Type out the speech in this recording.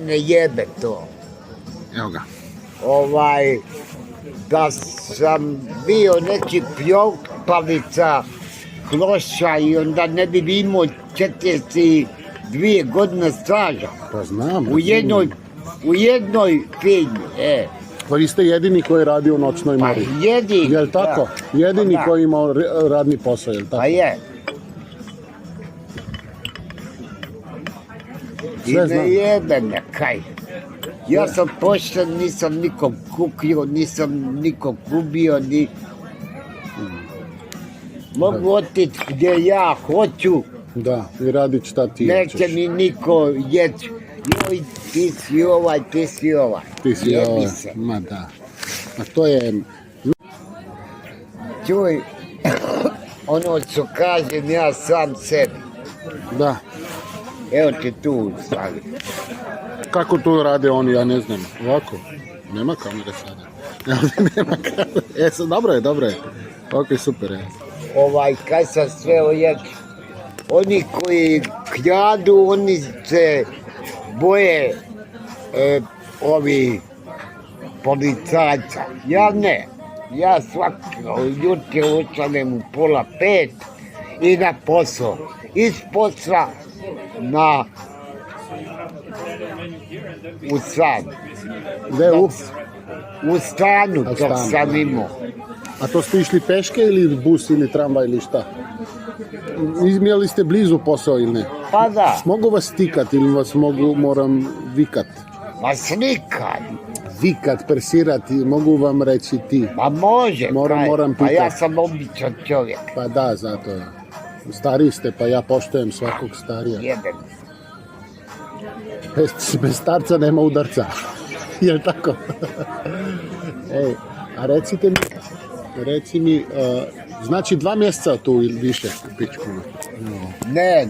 mene jebe to. Evo ga. Da sam bio neki pljopavica, hloša i onda ne bi imao 42 godine staža. Pa znam. U jednoj firmi, Pa vi ste jedini koji radi u noćnoj Pa mori. jedini. Jel tako? Jedini Da. koji ima radni posao, jel tako? Pa je. I Sve ne znam. jebe me, kaj. Ja sam pošten, nisam nikom kukio, nisam nikog ubio, ni... Mogu otići gdje ja hoću, Da, i radit šta ti neće hoćeš. mi niko jeći. Joj, ti si ovaj, ti si ovaj. Ti si Jebi ovo, se. ma da. A to je, Čuj, ono što kažem ja sam sebi. da. Evo ti tu stavi. Kako to rade oni, ja ne znam. Ovako, nema kamere sada. Nema kamere. Sad, dobro je. Ok, super je. Kaj sam sve ojeći. Oni koji kradu, oni se boje ovi policajca. Ja ne. Ja svako jutro ustanem u 4:30 i na posao. Iz posla u stan. Gde u? U stanu dok stanu, sam da. imao. A to ste išli peške ili bus ili tramvaj ili šta? Imali ste blizu posao ili ne? Pa da, Mogu vas stikat ili vas moram vikat? ma slikaj. Vikat, persirati, mogu vam reći ti. Pa može, Moram pa ja pitat. sam običan čovjek. Pa da, zato je. Stariji ste, pa ja poštujem svakog starija. Jebem. Bez starca nema udarca. Jel tako? Ej, a reci mi, znači 2 mjeseca tu ili više u pičku? Ne,